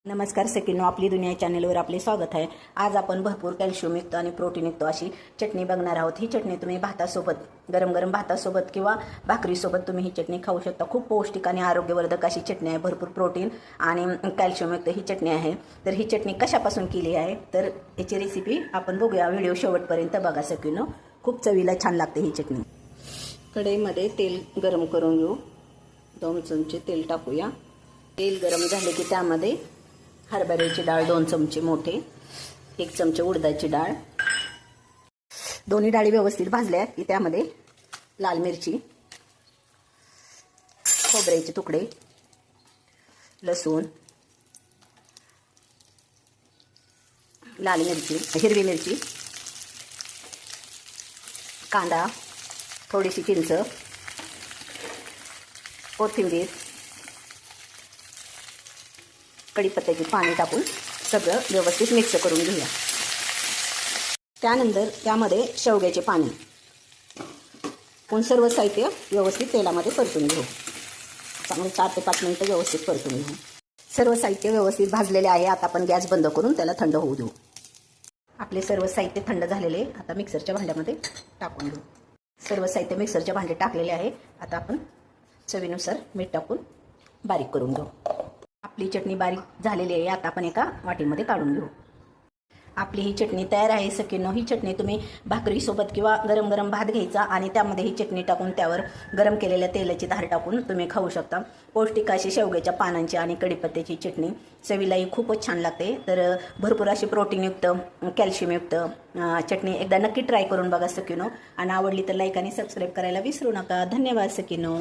नमस्कार सकिनो, आपली दुनिया चॅनलवर आपले स्वागत आहे। आज आपण भरपूर कॅल्शियमयुक्त आणि प्रोटीनयुक्त अशी चटणी बघणार आहोत। ही चटणी तुम्ही भातासोबत, गरम गरम भातासोबत किंवा भाकरीसोबत तुम्ही ही चटणी खाऊ शकता। खूप पौष्टिक आणि आरोग्यवर्धक अशी चटणी आहे। भरपूर प्रोटीन आणि कॅल्शियमयुक्त ही चटणी आहे। तर ही चटणी कशापासून केली आहे तर याची रेसिपी आपण बघूया। व्हिडिओ शेवटपर्यंत बघा सकिनो, खूप चवीला छान लागते ही चटणी। कढईमध्ये तेल गरम करून घेऊ। 2 चमचे तेल टाकूया। तेल गरम झाले की त्यामध्ये हरभऱ्याची डाळ 2 चमचे मोठे, 1 चमचे उडदाची डाळ, दोन्ही डाळी व्यवस्थित भाजल्या की त्यामध्ये लाल मिरची, खोबऱ्याचे तुकडे, लसूण, लाल मिरची, हिरवी मिरची, कांदा, थोडीशी चिंच, कोथिंबीर, कढीपत्त्याची पाणी टाकून सगळं व्यवस्थित मिक्स करून घेऊया। त्यानंतर त्यामध्ये शेवग्याचे पाणी पण सर्व साहित्य व्यवस्थित तेलामध्ये परतून घेऊ। चांगले 4 ते 5 मिनिटं व्यवस्थित परतून घेऊ। सर्व साहित्य व्यवस्थित भाजलेले आहे। आता आपण गॅस बंद करून त्याला थंड होऊ देऊ। आपले सर्व साहित्य थंड झालेले आता मिक्सरच्या भांड्यामध्ये टाकून घेऊ। सर्व साहित्य मिक्सरच्या भांड्यात टाकलेले आहे। आता आपण चवीनुसार मीठ टाकून बारीक करून घेऊ। आपली चटणी बारीक झालेली आहे। आता आपण एका वाटीमध्ये काढून घेऊ। आपली ही चटणी तयार आहे सकिनो। ही चटणी तुम्ही भाकरीसोबत किंवा गरम गरम भात घ्यायचा आणि त्यामध्ये ही चटणी टाकून त्यावर गरम केलेल्या तेलाची धार टाकून तुम्ही खाऊ शकता। पौष्टिक अशी शेवग्याच्या पानांची आणि कढीपत्त्याची चटणी चवीलाही खूपच छान लागते। तर भरपूर अशी प्रोटीनयुक्त, कॅल्शियमयुक्त चटणी एकदा नक्की ट्राय करून बघा सकिनो। आणि आवडली तर लाईक आणि सबस्क्राईब करायला विसरू नका। धन्यवाद सकिनो।